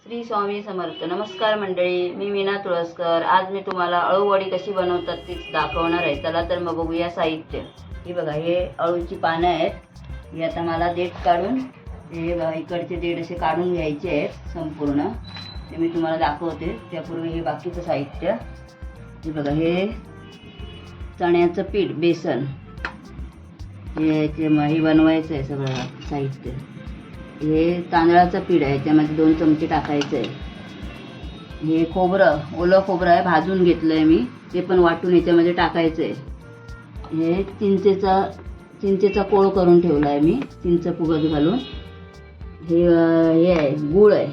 श्री स्वामी समर्थ. नमस्कार मंडळी, मी मीना तुळसकर. आज मी तुम्हाला अळूवडी कशी बनवतात तीच दाखवणार आहे. चला तर मग बघूया साहित्य. हे बघा, हे अळूची पानं आहेत. ही आता मला देठ काढून, हे इकडचे देठ असे काढून घ्यायचे आहेत संपूर्ण. ते मी तुम्हाला दाखवते. त्यापूर्वी हे बाकीचं साहित्य. हे बघा, हे चण्याचं पीठ, बेसन, हे बनवायचं आहे सगळं साहित्य. हे तांदळाचं पीठ आहे, त्यामध्ये 2 चमचे टाकायचं आहे. हे खोबरं, ओलं खोबरं आहे, भाजून घेतलं आहे मी, ते पण वाटून याच्यामध्ये टाकायचं आहे. हे चिंचेचा कोळ करून ठेवला आहे मी, चिंच फुगत घालून. हे आहे गूळ आहे,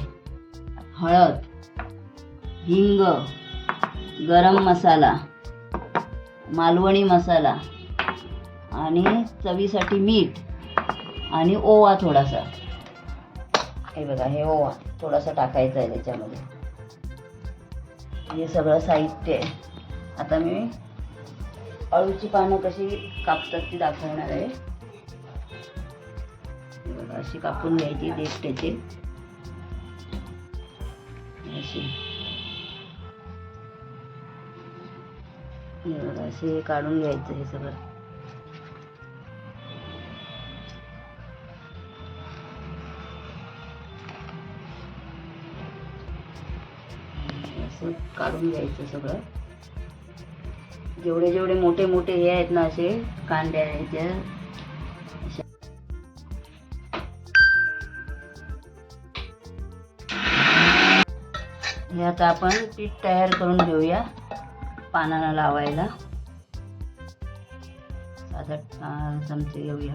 हळद, हिंग, गरम मसाला, मालवणी मसाला आणि चवीसाठी मीठ आणि ओवा थोडासा. हे बघा, हे ओवा थोडासा टाकायचा आहे त्याच्यामध्ये. हे सगळं साहित्य आहे. आता मी अळूची पानं कशी कापतात ती दाखवणार आहे. हे बघा, अशी कापून घ्यायची देठ त्याचे, अशी. हे बघा, असे काढून घ्यायचं हे सगळं. असं काढून घ्यायचं सगळं. जेवढे जेवढे मोठे मोठे हे आहेत ना, असे कांदे ह्याच्या. हे आता आपण पीठ तयार करून घेऊया पानाला लावायला. 7-8 चमचे घेऊया.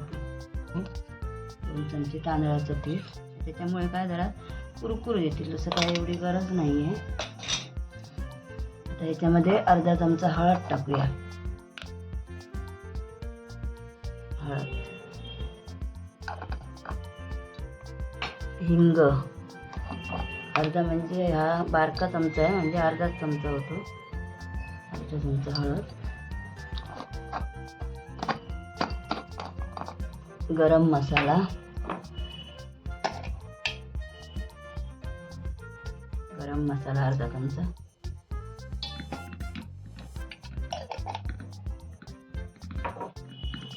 2 चमचे तांदळाचं पीठ. त्याच्यामुळे काय जरा कुरकुर येतील, तसं काय एवढी गरज नाही आहे. आता याच्यामध्ये अर्धा चमचा हळद टाकूया. हळद, हिंग अर्धा, म्हणजे हा बारका चमचा आहे, म्हणजे अर्धाच चमचा होतो. अर्धा चमचा हळद, गरम मसाला, अर्धा चमचा,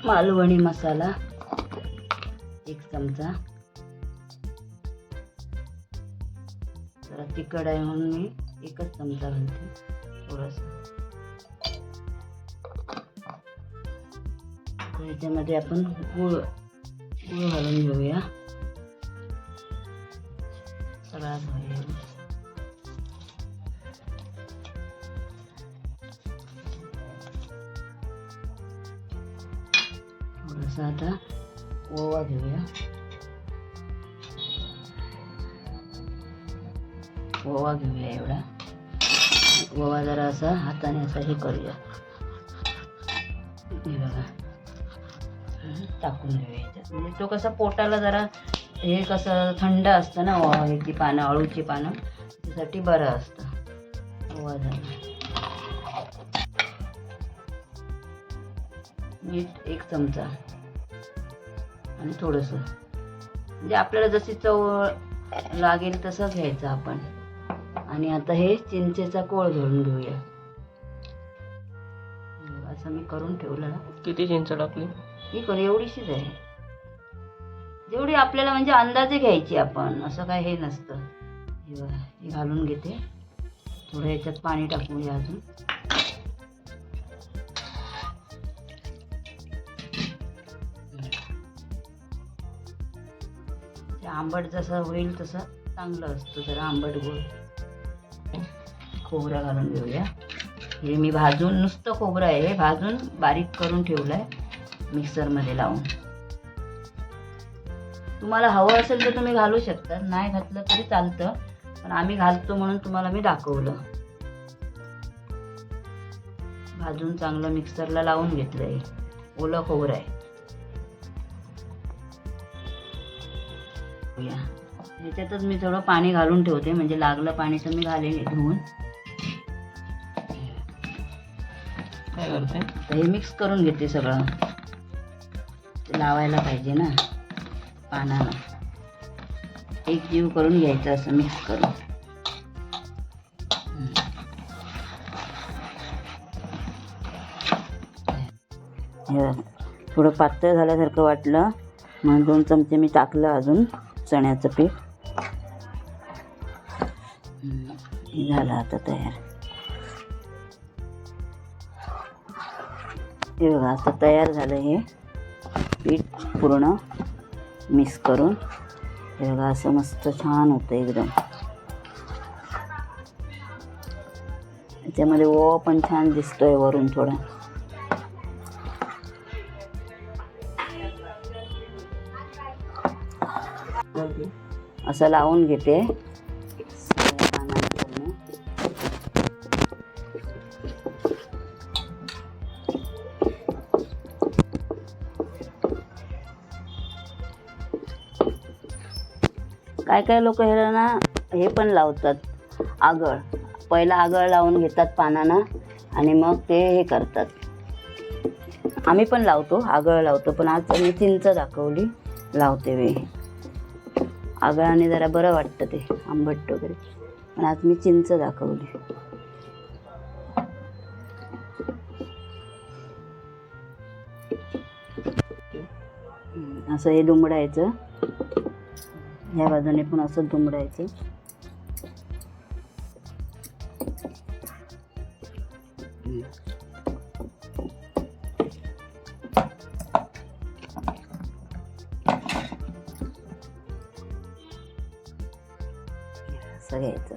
मालवणी मसाला 1 चमचा. जरा तिखट आहे म्हणून मी 1च चमचा घालते, थोडंसं. याच्यामध्ये आपण गूळ घालून घेऊया सगळा. थोडासा आता ओवा घेऊया. एवढा ओवा जरा असा हाताने असा हे करूया. हे बघा, टाकून घेऊया याच्यात. म्हणजे तो कसा पोटाला जरा, हे कसं थंड असतं ना ह्याची पानं, अळूची पानं, त्यासाठी बरं असतं. ओवा झाला. मीठ 1 चमचा आणि थोडंसं, म्हणजे आपल्याला जशी चव लागेल तसं घ्यायचं आपण. आणि आता हे चिंचेचा कोळ घालून घेऊया. असं मी करून ठेवलं. किती चिंच टाकली? ही पण एवढीशीच आहे, जेवढी आपल्याला म्हणजे अंदाजे घ्यायची आपण, असं काय हे नसतं. हे बघा, हे घालून घेते. थोडं याच्यात पाणी टाकूया अजून. आंबट जसं होईल तसं चांगलं असतं, जरा आंबट गोड. खोबरं घालून घेऊया. हे मी भाजून, नुसतं खोबरं आहे हे, भाजून बारीक करून ठेवलं आहे मिक्सरमध्ये लावून. तुम्हाला हवं असेल तर तुम्ही घालू शकता, नाही घातलं तरी चालतं, पण आम्ही घालतो म्हणून तुम्हाला मी दाखवलं. भाजून चांगलं मिक्सरला लावून घेतलं आहे. ओलं खोबरं आहे. याच्यातच मी थोडं पाणी घालून ठेवते, म्हणजे लागलं पाणी तर मी घालेन धुवून. काय करते? हे मिक्स करून घेते सगळं, लावायला पाहिजे ना पानाला. एक जीव करून घ्यायचं असं मिक्स करून. हे बघ, थोडं पातळ झाल्यासारखं वाटलं म्हणून 2 चमचे मी टाकलं अजून चण्याचं पीठ. हे झालं आता तयार. हे बघा आता तयार झालं हे पीठ पूर्ण मिक्स करून. हे बघा असं मस्त छान होतं एकदम. त्याच्यामध्ये ओवा पण छान दिसतोय वरून थोडा. असं लावून घेते पानांना. काय काय लोक ह्याला ना हे पण लावतात आगळ. पहिला आगळ लावून घेतात पानांना आणि मग ते हे करतात. आम्ही पण लावतो, आगळ लावतो, पण आज मी चिंच दाखवली लावते वेळी. आगळाने जरा बरं वाटतं ते आंबट वगैरे, पण आज मी चिंच दाखवली. असं हे दुमडायचं, ह्या बाजूने पण असं दुमडायचं. असं घ्यायचं.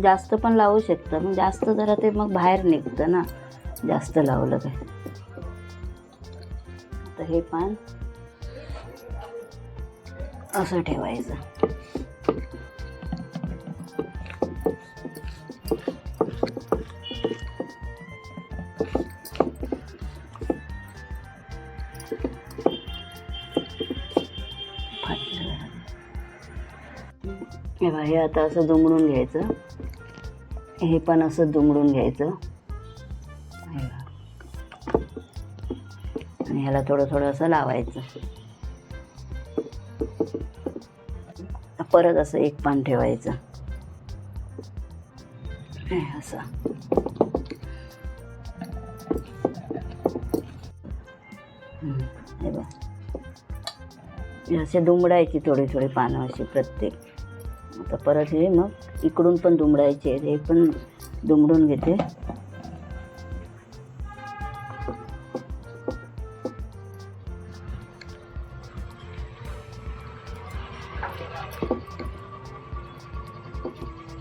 जास्त पण लावू शकतं, मग जास्त जरा ते मग बाहेर निघतं ना जास्त लावलं काय. आता हे पान असं ठेवायचं. हे आता असं दुमडून घ्यायचं. हे पण असं दुमडून घ्यायचं आणि ह्याला थोडं थोडं असं लावायचं. परत असं एक पान ठेवायचं असं. हे बघ, असे दुमडायची थोडी थोडी पानं अशी प्रत्येक. आता परत हे मग इकडून पण दुमडायचे, हे पण दुमडून घेते.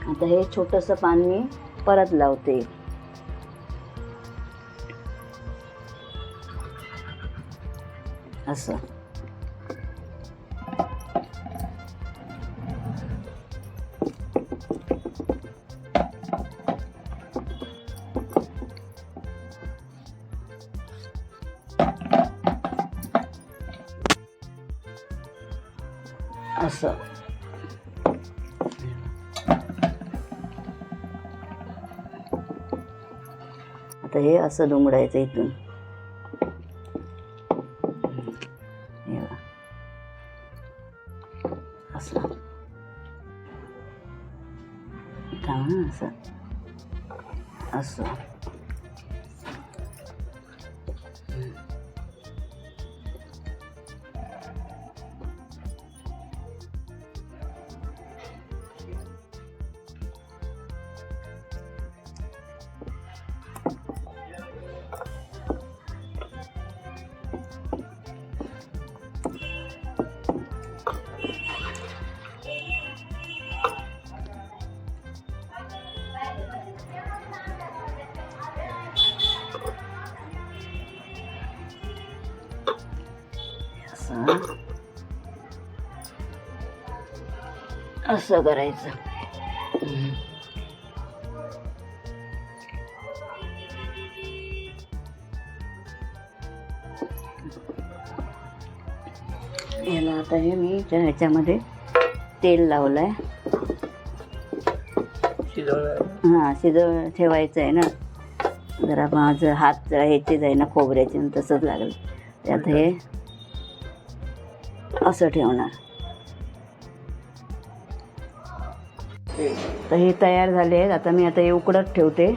आता हे छोटंसं पान मी परत लावते. असं असं. आता हे असं दुमडायचं इथून. असं असं असं. असं करायचं. याला आता हे मी ह्याच्यामध्ये तेल लावलंय. हां, शिजव ठेवायचं आहे ना. जरा माझं हात जरा ह्याचेच आहे ना खोबऱ्याचे, तसंच लागलं. त्यात हे असं ठेवणार. तर हे तयार झाले आहेत. आता मी हे उकडत ठेवते.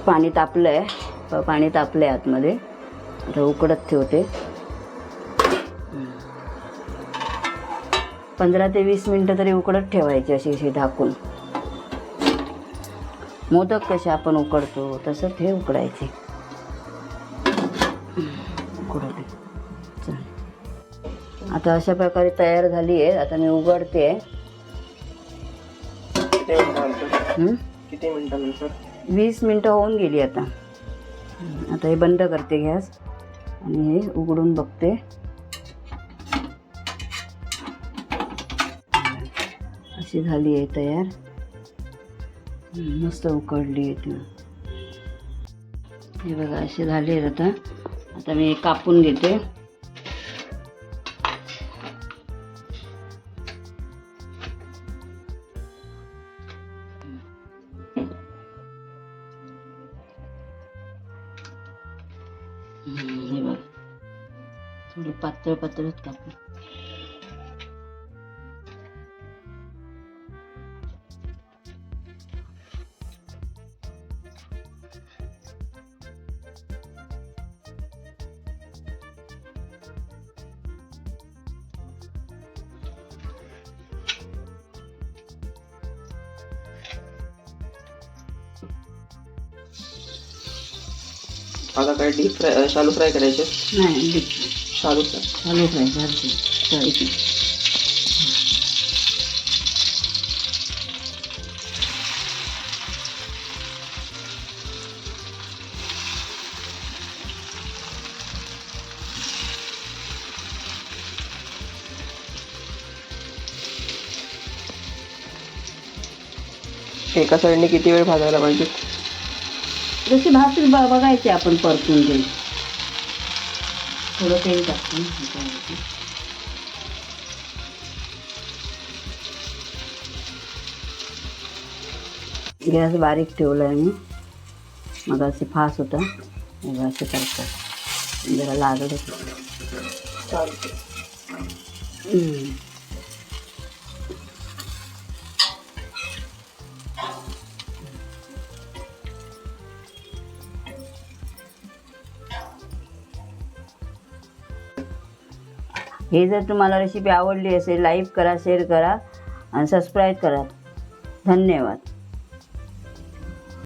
पाणी तापलं आहे, पाणी तापलं आहे आतमध्ये. आता उकडत ठेवते. 15 ते 20 मिनटं तरी उकडत ठेवायची अशी ढाकून. मोदक कसे आपण उकडतो तसंच हे उकडायचे. उकडवले. चल, आता अशा प्रकारे तयार झाली आहे. आता मी उघडते. किती मिनिटानंतर? 20 मिनटं होऊन गेली आता. आता हे बंद करते गॅस आणि हे उघडून बघते. अशी झाली आहे तयार. मस्त उकडली आहे ती. हे बघा असे झाले आहेत. आता मी कापून घेते. हे बघ थोडी पातळ पातळच कापू. आता काय डीप फ्राय, शालो फ्राय करायचे? नाही, शालो फ्राय. चालू फ्राय करायची. एका साईडने किती वेळ भाजायला पाहिजे? जशी भाकरी बघायची आपण परतून ते. थोडं तेल टाकून गॅस बारीक ठेवला आहे मी. मग असे फास होता. असे करतात जरा लागलं. हे जर तुम्हाला रेसिपी आवडली असेल लाईक करा, शेअर करा आणि सबस्क्राईब करा. धन्यवाद.